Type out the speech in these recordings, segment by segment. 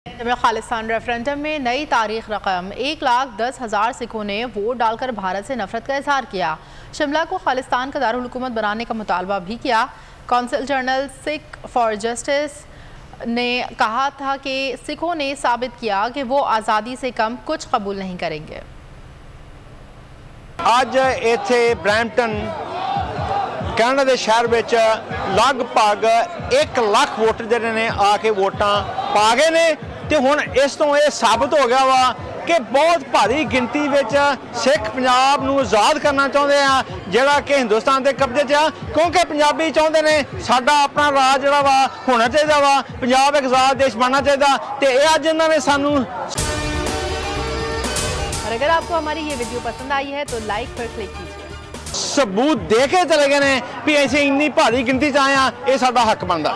Khalistan referendum में नई तारीख रकम 1,10,000 सिखों ने वोट डालकर भारत से नफरत का इजहार किया। शिमला को खालिस्तान का दारुल हुकूमत बनाने का मुतालबा भी किया। Council general Sikh for justice ने कहा था कि सिखों ने साबित किया कि वो आज़ादी से कम कुछ कबूल नहीं करेंगे। आज इत्थे ब्रैम्पटन कनाडा के शहर में लगभग 1 लाख वोटर जिहड़े ने आके वोटां पा गए ने ते हुण इस तो यह साबित हो गया वा कि बहुत भारी गिनती विच सिख पंजाब नूं आज़ाद करना चाहुंदे आ, जिहड़ा कि हिंदुस्तान के कब्जे च आ, क्योंकि पंजाबी चाहुंदे ने साडा अपना राज जिहड़ा वा होना चाहिदा वा, पंजाब एक आज़ाद देश बनना चाहिदा ते इह अज इन्हां ने सानूं। और अगर आपको हमारी ये वीडियो पसंद आई है तो लाइक पर क्लिक कीजिए। सबूत दे के चले गए ने भी ऐसे इन्नी भारी गिनती च आए आ, ये साडा हक बनदा।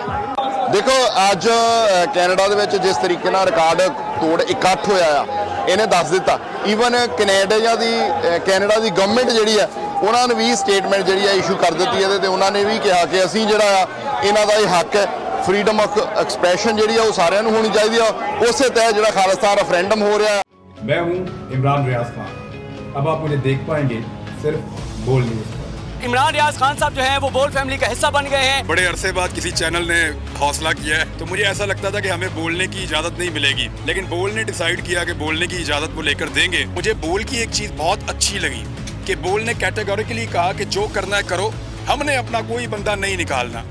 देखो अज कैनेडा दे विच जिस तरीके नाल रिकॉर्ड तोड़ इकट्ठ होया इन्हें दस दिता। ईवन कैनेडा दी गवर्नमेंट जिहड़ी है उन्होंने भी स्टेटमेंट जिहड़ी है इशू कर दी है ते उन्होंने भी कहा कि असीं जिहड़ा इन्हां दा हक है फ्रीडम ऑफ एक्सप्रैशन जिहड़ी है वो सारिआं नूं होनी चाहिदी है। उस तहत जिहड़ा खालिस्तान रेफरेंडम हो रहा है। मैं हूं इमरान रियाज खान। अब आप मुझे देख पाएंगे सिर्फ बोल न्यूज़ पर। इमरान रियाज खान साहब जो हैं वो बोल फैमिली का हिस्सा बन गए हैं। बड़े अरसे बाद किसी चैनल ने हौसला किया है, तो मुझे ऐसा लगता था कि हमें बोलने की इजाजत नहीं मिलेगी, लेकिन बोल ने डिसाइड किया कि बोलने की इजाजत वो लेकर देंगे। मुझे बोल की एक चीज बहुत अच्छी लगी कि बोल ने कैटेगोरिकली कहा कि जो करना है करो, हमने अपना कोई बंदा नहीं निकालना।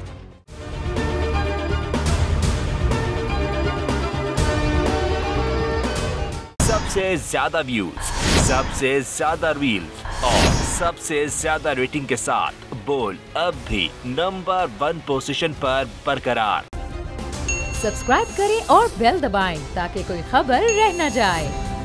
सबसे ज्यादा व्यूज, सबसे ज्यादा रील्स और सबसे ज्यादा रेटिंग के साथ बोल अब भी नंबर 1 पोजीशन पर बरकरार। सब्सक्राइब करें और बेल दबाएं ताकि कोई खबर रह न जाए।